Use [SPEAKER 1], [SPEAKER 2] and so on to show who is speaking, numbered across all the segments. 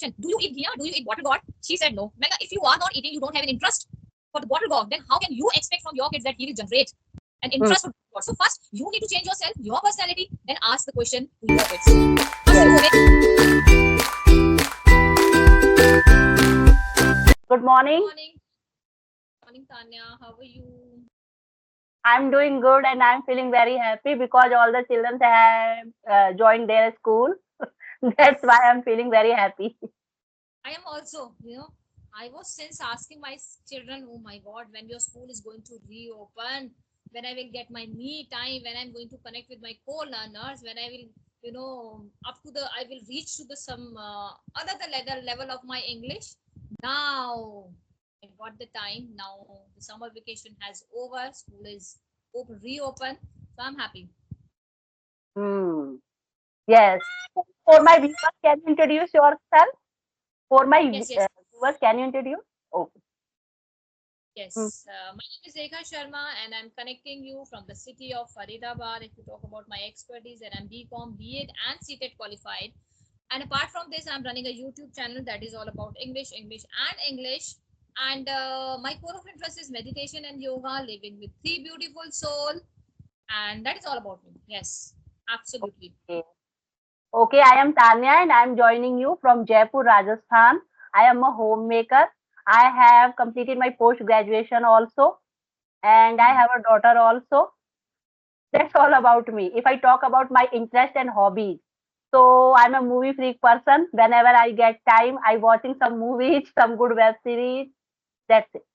[SPEAKER 1] question, do you eat ghee? Do you eat bottle gourd? She said no. Maina, if you are not eating, you don't have an interest for the bottle gourd, then how can you expect from your kids that he will generate an interest for God? So first, you need to change yourself, your personality, then ask the question to your kids. First,
[SPEAKER 2] Good morning.
[SPEAKER 1] Morning, Tanya. How are you?
[SPEAKER 2] I'm doing good and I'm feeling very happy because all the children have joined their school. That's why I'm feeling very happy.
[SPEAKER 1] I am also, I was since asking my children, oh my God, when your school is going to reopen, when I will get my me time, when I'm going to connect with my co-learners, when I will, I will reach to the some other level of my English. Now I got the time. Now the summer vacation has over. School is reopen. So I'm happy.
[SPEAKER 2] Hmm. Yes. For my viewers, can you introduce yourself? For my
[SPEAKER 1] Yes, yes.
[SPEAKER 2] viewers, can you introduce? Okay. Hmm.
[SPEAKER 1] Yes, my name is Rekha Sharma, and I'm connecting you from the city of Faridabad. If you talk about my expertise, that I'm BCom, B.Ed, and CTET qualified. And apart from this, I'm running a YouTube channel that is all about English, and English. And my core of interest is meditation and yoga, living with three beautiful souls, and that is all about me. Yes, absolutely.
[SPEAKER 2] Okay. Okay, I am Tanya and I'm joining you from Jaipur, Rajasthan. I am a homemaker. I have completed my post graduation also and I have a daughter also. That's all about me. If I talk about my interest and hobbies, so I'm a movie freak person. Whenever I get time, I watching some movies, some good web series. That's it.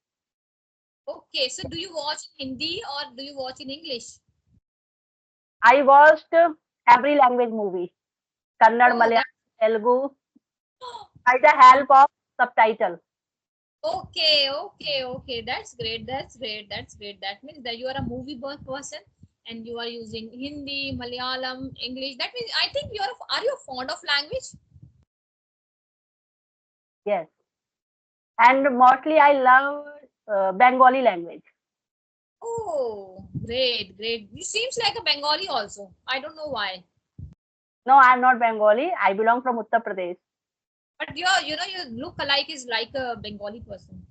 [SPEAKER 1] Okay, so do you watch in Hindi or do you watch in English?
[SPEAKER 2] I watched every language movie, Kannada,
[SPEAKER 1] Oh, that.
[SPEAKER 2] Malayalam, Telugu, by the help of subtitle.
[SPEAKER 1] Okay. That's great. That means that you are a movie person and you are using Hindi, Malayalam, English. That means I think are you fond of language?
[SPEAKER 2] Yes, and mostly I love Bengali language.
[SPEAKER 1] Oh, great. You seems like a Bengali also. I don't know why.
[SPEAKER 2] No, I'm not Bengali. I belong from Uttar Pradesh.
[SPEAKER 1] But your look alike is like a Bengali person.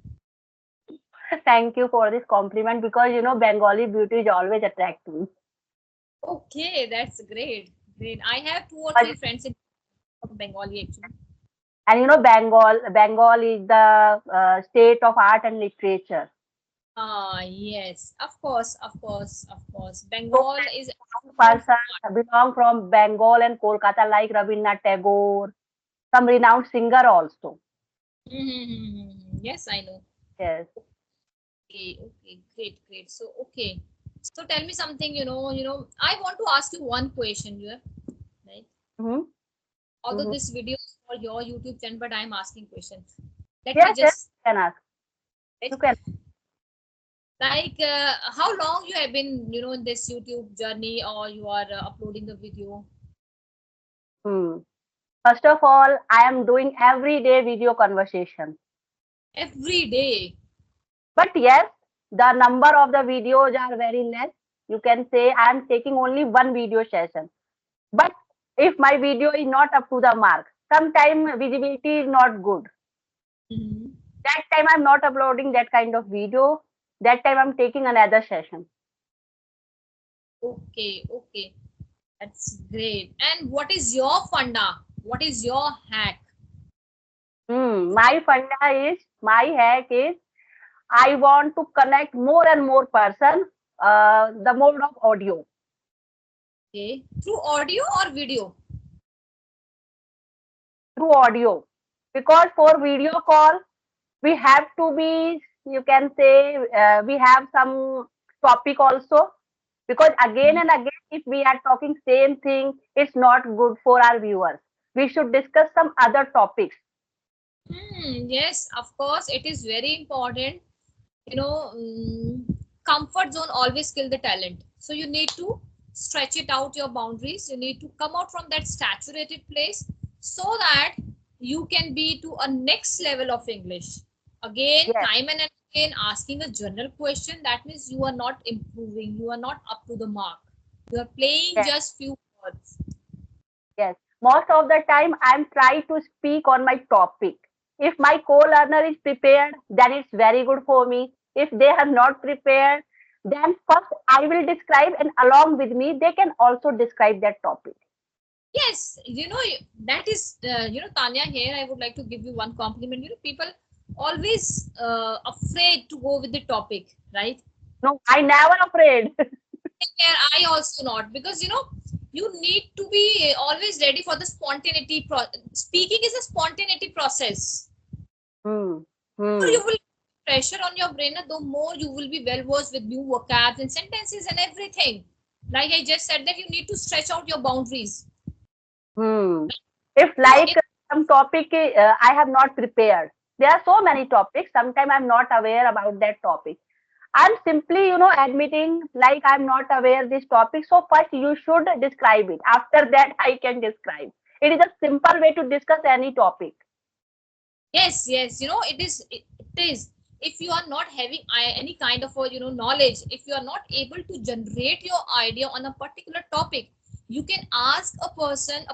[SPEAKER 2] Thank you for this compliment because Bengali beauty is always attract me.
[SPEAKER 1] Okay, that's great. Great. I have two or
[SPEAKER 2] But,
[SPEAKER 1] three friends in Bengali actually.
[SPEAKER 2] and Bengal is the state of art and literature.
[SPEAKER 1] Ah, yes, of course.
[SPEAKER 2] So
[SPEAKER 1] Bengal is known for
[SPEAKER 2] person belong from Bengal and Kolkata like Rabindranath Tagore, some renowned singer also.
[SPEAKER 1] Yes, I know.
[SPEAKER 2] Yes.
[SPEAKER 1] Okay, great. So, okay. So tell me something, I want to ask you one question here, right?
[SPEAKER 2] Mm-hmm.
[SPEAKER 1] Although
[SPEAKER 2] Mm-hmm.
[SPEAKER 1] this video is for your YouTube channel, but I'm asking questions. Let me
[SPEAKER 2] Yes,
[SPEAKER 1] just,
[SPEAKER 2] you can ask.
[SPEAKER 1] right?
[SPEAKER 2] You can.
[SPEAKER 1] Like, how long you have been, in this YouTube journey or you are uploading the video
[SPEAKER 2] Hmm. First of all, I am doing everyday video conversation.
[SPEAKER 1] every day?
[SPEAKER 2] But yes, the number of the videos are very less. You can say I am taking only one video session. But if my video is not up to the mark, sometimes visibility is not good.
[SPEAKER 1] Mhm.
[SPEAKER 2] That time I'm not uploading that kind of video. That time I'm taking another session.
[SPEAKER 1] Okay. That's great. And what is your funda? What is your hack? To
[SPEAKER 2] My hack is I want to connect more and more person, the mode of audio,
[SPEAKER 1] okay, through audio or video?
[SPEAKER 2] through audio. Because for video call, we have to be, you can say, we have some topic also. Because again and again, if we are talking same thing, it's not good for our viewers. We should discuss some other topics.
[SPEAKER 1] Yes, of course, it is very important. Comfort zone always kill the talent. So you need to stretch it out your boundaries. You need to come out from that saturated place so that you can be to a next level of English. Again,
[SPEAKER 2] Yes,
[SPEAKER 1] time and again, asking a general question, that means you are not improving. You are not up to the mark. You are playing
[SPEAKER 2] yes,
[SPEAKER 1] just few words.
[SPEAKER 2] yes. most of the time I'm trying to speak on my topic. If my co-learner is prepared, then it's very good for me. If they are not prepared, then first I will describe, and along with me, they can also describe that topic.
[SPEAKER 1] Yes, that is, Tanya, here I would like to give you one compliment. People always afraid to go with the topic, right?
[SPEAKER 2] No, I never afraid.
[SPEAKER 1] Here, I also not, because you need to be always ready for the spontaneity. Speaking is a spontaneity process.
[SPEAKER 2] Hmm.
[SPEAKER 1] Or
[SPEAKER 2] Hmm.
[SPEAKER 1] you will pressure on your brain, the more you will be well versed with new vocabs and sentences and everything. Like I just said, that you need to stretch out your boundaries.
[SPEAKER 2] Hmm. If
[SPEAKER 1] So
[SPEAKER 2] like some topic I have not prepared, there are so many topics. Sometimes I'm not aware about that topic. I'm simply, admitting like I'm not aware this topic. So first you should describe it. After that, I can describe. It is a simple way to discuss any topic.
[SPEAKER 1] yes, yes, it is. If you are not having any kind of a knowledge, if you are not able to generate your idea on a particular topic, you can ask a person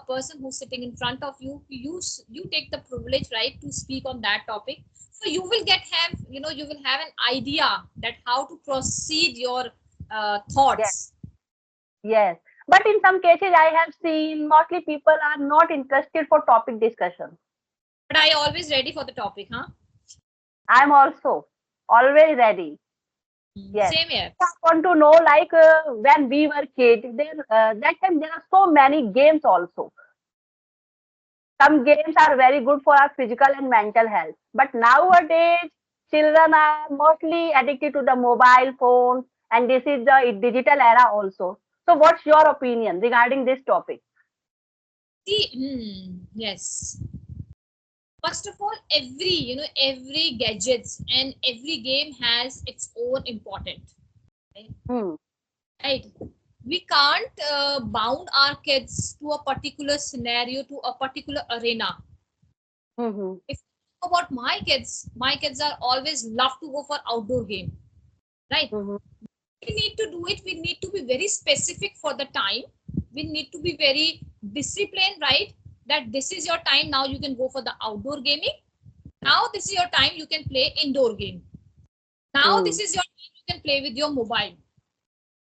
[SPEAKER 1] who's sitting in front of you. You take the privilege, right, to speak on that topic. So you will you will have an idea that how to proceed your
[SPEAKER 2] Yes,
[SPEAKER 1] thoughts.
[SPEAKER 2] yes. But in some cases, I have seen mostly people are not interested for topic discussion.
[SPEAKER 1] But I always ready for the topic, huh?
[SPEAKER 2] I'm also always ready. Yes.
[SPEAKER 1] Same here.
[SPEAKER 2] I want to know, like when we were kids, there that time there are so many games also. Some games are very good for our physical and mental health. But nowadays, children are mostly addicted to the mobile phone, and this is the digital era also. So, what's your opinion regarding this topic?
[SPEAKER 1] See, yes. First of all, every gadgets and every game has its own important, right?
[SPEAKER 2] Hmm.
[SPEAKER 1] Right? We can't bound our kids to a particular scenario, to a particular arena.
[SPEAKER 2] Hmm.
[SPEAKER 1] If you talk about my kids are always love to go for outdoor game, right?
[SPEAKER 2] Hmm.
[SPEAKER 1] We need to do it. We need to be very specific for the time. We need to be very disciplined, right? That this is your time. Now you can go for the outdoor gaming. Now this is your time. You can play indoor game. Now
[SPEAKER 2] Hmm.
[SPEAKER 1] this is your time. You can play with your mobile.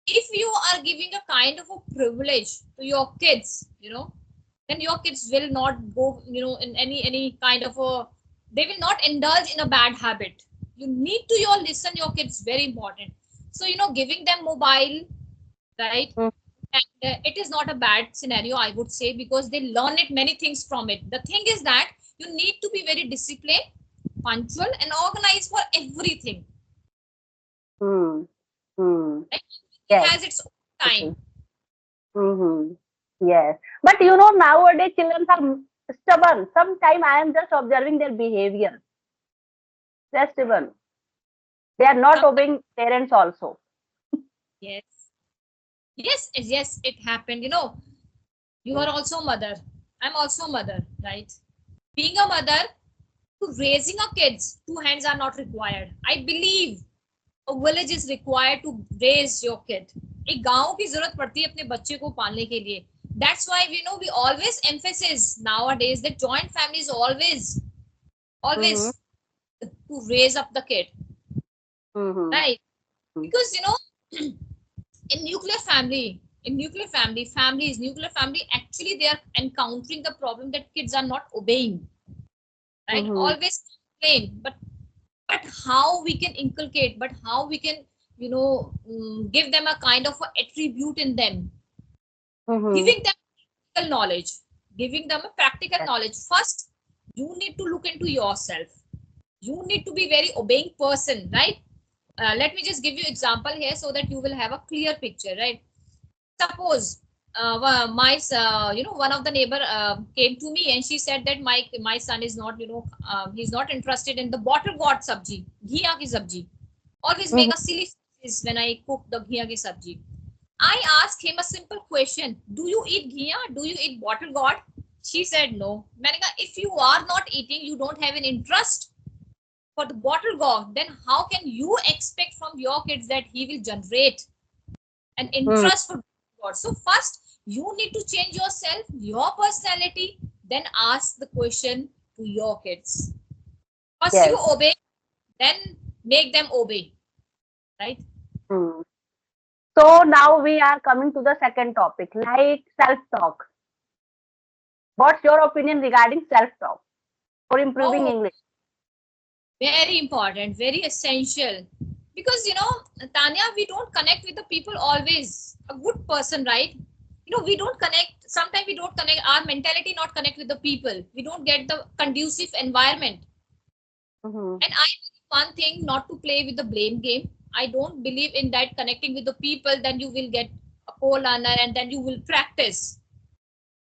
[SPEAKER 1] If you are giving a kind of a privilege to your kids, then your kids will not go, in any kind of a. They will not indulge in a bad habit. You need to your listen your kids, very important. So giving them mobile, right?
[SPEAKER 2] Hmm.
[SPEAKER 1] And it is not a bad scenario, I would say, because they learn it many things from it. The thing is that you need to be very disciplined, punctual, and organized for everything,
[SPEAKER 2] Hmm. Hmm.
[SPEAKER 1] right? It
[SPEAKER 2] Yes.
[SPEAKER 1] has its own time.
[SPEAKER 2] Hmm. Yes. But nowadays children are stubborn. Sometimes I am just observing their behavior. They're stubborn. They are not
[SPEAKER 1] Sometimes,
[SPEAKER 2] obeying parents also.
[SPEAKER 1] yes, yes, it happened. You are also a mother. I'm also a mother, right? Being a mother, to raising a kids, two hands are not required. I believe a village is required to raise your kid. एक गांव की जरूरत पड़ती है अपने बच्चे को पालने के लिए. That's why we always emphasis nowadays that joint family is always
[SPEAKER 2] Mm-hmm.
[SPEAKER 1] to raise up the kid,
[SPEAKER 2] Mm-hmm.
[SPEAKER 1] right? Because in nuclear family, actually they are encountering the problem that kids are not obeying, right?
[SPEAKER 2] Mm-hmm.
[SPEAKER 1] Always complain, but how we can inculcate, but how we can give them a kind of a attribute in them,
[SPEAKER 2] Mm-hmm.
[SPEAKER 1] giving them practical knowledge, giving them a practical
[SPEAKER 2] Yes.
[SPEAKER 1] knowledge. First, you need to look into yourself. You need to be very obeying person, right? Let me just give you example here so that you will have a clear picture, right? Suppose one of the neighbor came to me and she said that my son is not, he's not interested in the bottle gourd sabji, ghiya ki sabji. Always
[SPEAKER 2] Mm-hmm.
[SPEAKER 1] make a silly faces when I cook the ghiya ki sabji. I asked him a simple question: do you eat ghiya? Do you eat bottle gourd? She said no. मैंने कहा, if you are not eating, you don't have an interest for the bottle gourd, then how can you expect from your kids that he will generate an
[SPEAKER 2] Mm-hmm.
[SPEAKER 1] interest for God? So first You need to change yourself, your personality, then ask the question to your kids. First you
[SPEAKER 2] Yes.
[SPEAKER 1] obey, then make them obey, right?
[SPEAKER 2] Hmm. So now we are coming to the second topic, like self-talk. What's your opinion regarding self-talk for improving
[SPEAKER 1] Oh,
[SPEAKER 2] English?
[SPEAKER 1] very important, very essential. Because Tanya, we don't connect with the people always. A good person, right? We don't connect. Sometimes we don't connect. Our mentality not connect with the people. We don't get the conducive environment.
[SPEAKER 2] Mm-hmm.
[SPEAKER 1] And I believe one thing, not to play with the blame game. I don't believe in that connecting with the people. Then you will get a co-learner, and then you will practice,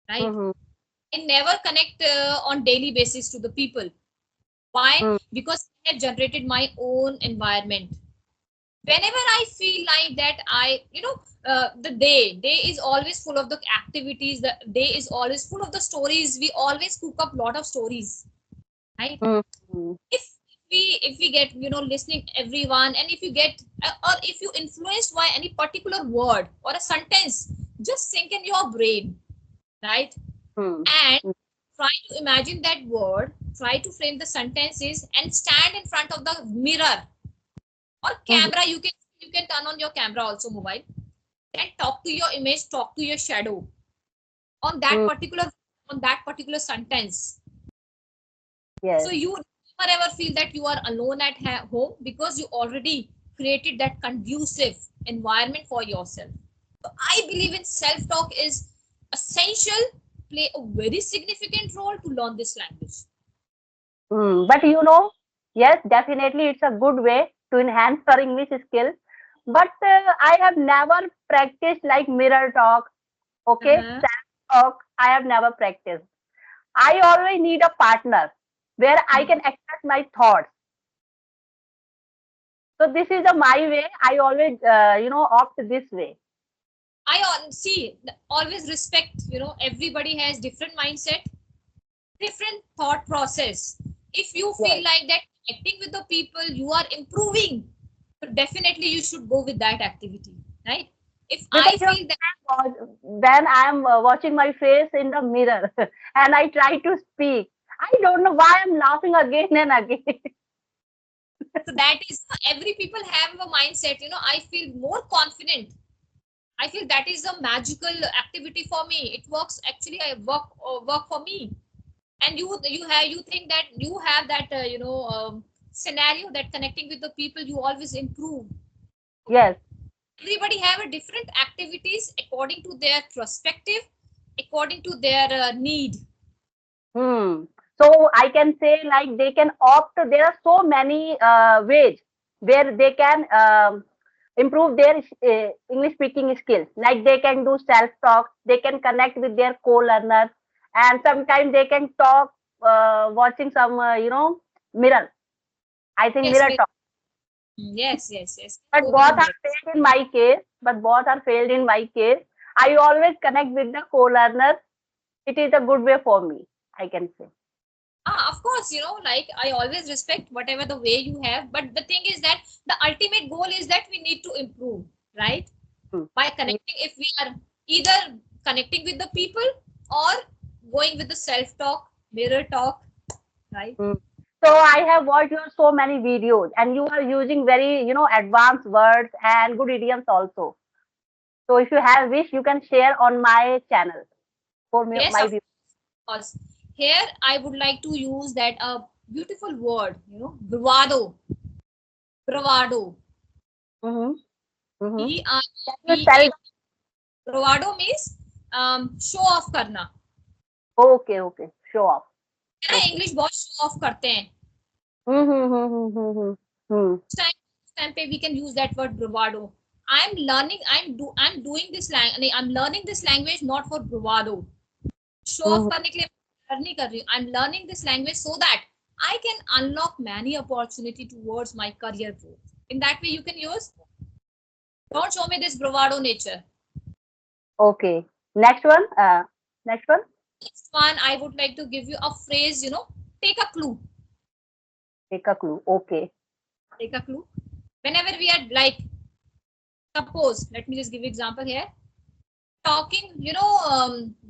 [SPEAKER 1] right?
[SPEAKER 2] Mm-hmm.
[SPEAKER 1] I never connect on daily basis to the people. Why? Because I have generated my own environment. Whenever I feel like that, the day is always full of the activities. The day is always full of the stories. We always cook up lot of stories, right?
[SPEAKER 2] Mm-hmm.
[SPEAKER 1] If we get listening everyone, and if you get or if you influenced by any particular word or a sentence, just sink in your brain, right? And
[SPEAKER 2] Mm-hmm.
[SPEAKER 1] try to imagine that word, try to frame the sentences, and stand in front of the mirror or
[SPEAKER 2] Mm-hmm.
[SPEAKER 1] camera. You can turn on your camera also, mobile, and talk to your image, talk to your shadow on that
[SPEAKER 2] Mm-hmm.
[SPEAKER 1] particular sentence. So
[SPEAKER 2] Yes.
[SPEAKER 1] you never ever feel that you are alone at home, because you already created that conducive environment for yourself. So I believe in self talk is essential, play a very significant role to learn this language.
[SPEAKER 2] But yes, definitely it's a good way to enhance your English skill. But I have never practiced like mirror talk, okay?
[SPEAKER 1] Uh-huh.
[SPEAKER 2] Self talk, I have never practiced. I always need a partner where I can express my thoughts. So this is my way. I always, opt this way.
[SPEAKER 1] See, always respect. Everybody has different mindset, different thought process. If you feel
[SPEAKER 2] Yes.
[SPEAKER 1] like that connecting with the people, you are improving, so definitely you should go with that activity, right? If
[SPEAKER 2] Because
[SPEAKER 1] I feel that,
[SPEAKER 2] when I am watching my face in the mirror and I try to speak, I don't know why I'm laughing again and again.
[SPEAKER 1] so that is, every people have a mindset. I feel more confident. I feel that is a magical activity for me. It works actually. I work for me. And you think that you have that scenario, that connecting with the people, you always improve.
[SPEAKER 2] Yes.
[SPEAKER 1] Everybody have a different activities according to their perspective, according to their need.
[SPEAKER 2] Hmm. So I can say like they can opt. There are so many ways where they can improve their English speaking skills. Like they can do self talk. They can connect with their co-learners, and sometimes they can talk watching some mirror. I think
[SPEAKER 1] Yes,
[SPEAKER 2] mirror talk.
[SPEAKER 1] yes, yes, yes,
[SPEAKER 2] But
[SPEAKER 1] go with the
[SPEAKER 2] both are
[SPEAKER 1] mirror.
[SPEAKER 2] failed in my case. But both are failed in my case. I always connect with the co-learners. It is a good way for me, I can say.
[SPEAKER 1] Of course, like I always respect whatever the way you have, but the thing is that the ultimate goal is that we need to improve, right?
[SPEAKER 2] Hmm.
[SPEAKER 1] By connecting, if we are either connecting with the people or going with the self talk, mirror talk, right?
[SPEAKER 2] Mm. So I have watched your so many videos, and you are using very, advanced words and good idioms also. So if you have wish, you can share on my channel for me,
[SPEAKER 1] Yes,
[SPEAKER 2] my
[SPEAKER 1] of
[SPEAKER 2] view.
[SPEAKER 1] course. Here I would like to use that beautiful word, bravado. Bravado.
[SPEAKER 2] Mm-hmm. Mm-hmm.
[SPEAKER 1] B R
[SPEAKER 2] Can you
[SPEAKER 1] V
[SPEAKER 2] spell?
[SPEAKER 1] A. Bravado means show off करना.
[SPEAKER 2] Okay, okay. Show off.
[SPEAKER 1] है ना,
[SPEAKER 2] Okay.
[SPEAKER 1] English बहुत show off करते हैं.
[SPEAKER 2] Mm-hmm. Mm-hmm. Mm-hmm. Mm-hmm.
[SPEAKER 1] Time पे we can use that word bravado. I'm doing this language. I'm learning this language not for bravado. Show off
[SPEAKER 2] Mm-hmm.
[SPEAKER 1] करने के लिए learn नहीं कर रही हूँ. I'm learning this language so that I can unlock many opportunity towards my career growth. In that way, you can use, don't show me this bravado nature.
[SPEAKER 2] Okay. Next one. Next one.
[SPEAKER 1] Next one, I would like to give you a phrase. Take a clue.
[SPEAKER 2] Take a clue. Okay.
[SPEAKER 1] Take a clue. Whenever we are like, suppose, let me just give you example here. talking,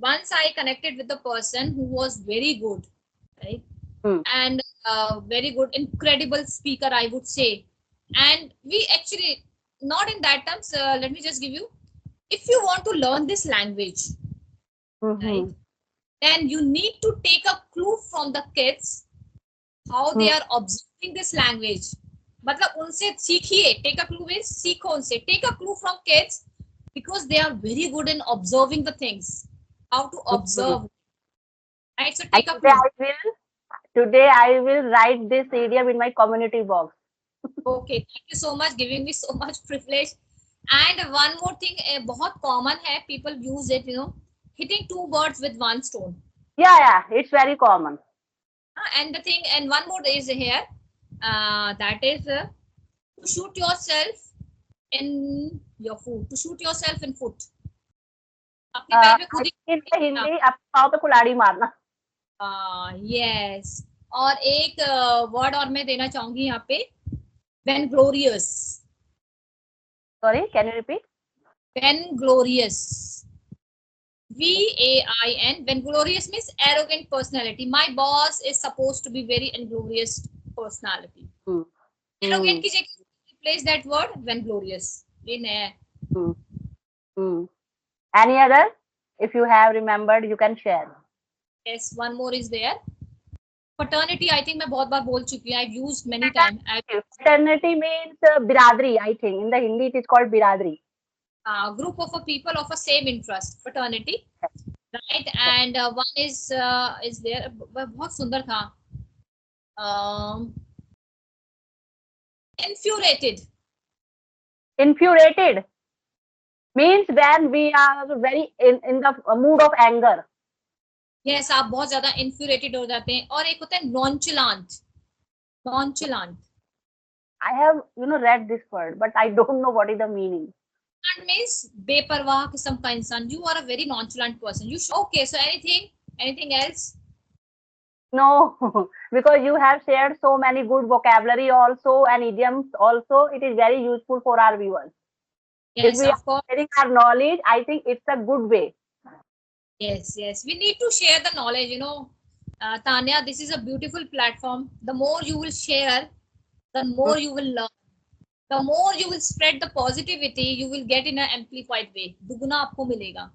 [SPEAKER 1] once I connected with a person who was very good, right?
[SPEAKER 2] Hmm.
[SPEAKER 1] And very good, incredible speaker, I would say. And we actually, not in that terms, let me just give you, if you want to learn this language, right,
[SPEAKER 2] Mm-hmm.
[SPEAKER 1] then you need to take a clue from the kids how
[SPEAKER 2] Hmm.
[SPEAKER 1] they are observing this language. मतलब उनसे सीखिए, take a clue means सीखो उनसे, take a clue from kids, because they are very good in observing the things, how to
[SPEAKER 2] Mm-hmm.
[SPEAKER 1] observe, right? So
[SPEAKER 2] And
[SPEAKER 1] take a clue.
[SPEAKER 2] today I will write this idiom in my community box.
[SPEAKER 1] Okay, thank you so much giving me so much privilege. And one more thing, बहुत common है, people use it, hitting two birds with one stone.
[SPEAKER 2] Yeah, yeah, it's very common.
[SPEAKER 1] And the thing, and one more is here, that is to shoot yourself in your foot, to shoot yourself in foot, अपने पैर पे
[SPEAKER 2] I
[SPEAKER 1] खुद ही.
[SPEAKER 2] think in Hindi, अपने पाँव पे कुल्हाड़ी मारना.
[SPEAKER 1] Yes. और एक वर्ड और मैं देना चाहूंगी यहाँ पे, when glorious.
[SPEAKER 2] Sorry, can you repeat?
[SPEAKER 1] When glorious. VAIN. When glorious means arrogant personality. My boss is supposed to be very inglorious personality.
[SPEAKER 2] Hmm.
[SPEAKER 1] Arrogant
[SPEAKER 2] Hmm.
[SPEAKER 1] की जगह replace that word when glorious. ये नया है.
[SPEAKER 2] Hmm. Hmm. Any other? If you have remembered, you can share.
[SPEAKER 1] Yes, one more is there. Paternity, I think मैं बहुत बार बोल चुकी हूँ. I've used many times.
[SPEAKER 2] Fraternity means biradri, I think. In the Hindi, it is called biradri.
[SPEAKER 1] Group of a people of a same interest. Fraternity, right? And one is there. बहुत सुंदर था. Um, infuriated.
[SPEAKER 2] Infuriated means when we are very in the mood of anger.
[SPEAKER 1] Yes, आप बहुत ज्यादा infuriated हो जाते हैं. और एक होता है nonchalant. Nonchalant.
[SPEAKER 2] I have, read this word, but I don't know what is the meaning.
[SPEAKER 1] Nonchalant means बेपरवाह किस्म का इंसान. You are a very nonchalant person. You should. Okay, so anything else?
[SPEAKER 2] No, because you have shared so many good vocabulary also and idioms also. It is very useful for our viewers. If
[SPEAKER 1] Yes,
[SPEAKER 2] we are
[SPEAKER 1] of course.
[SPEAKER 2] sharing our knowledge, I think it's a good way.
[SPEAKER 1] Yes. We need to share the knowledge. Tanya, this is a beautiful platform. The more you will share, the more you will learn. The more you will spread the positivity, you will get in an amplified way. दुगुना आपको मिलेगा.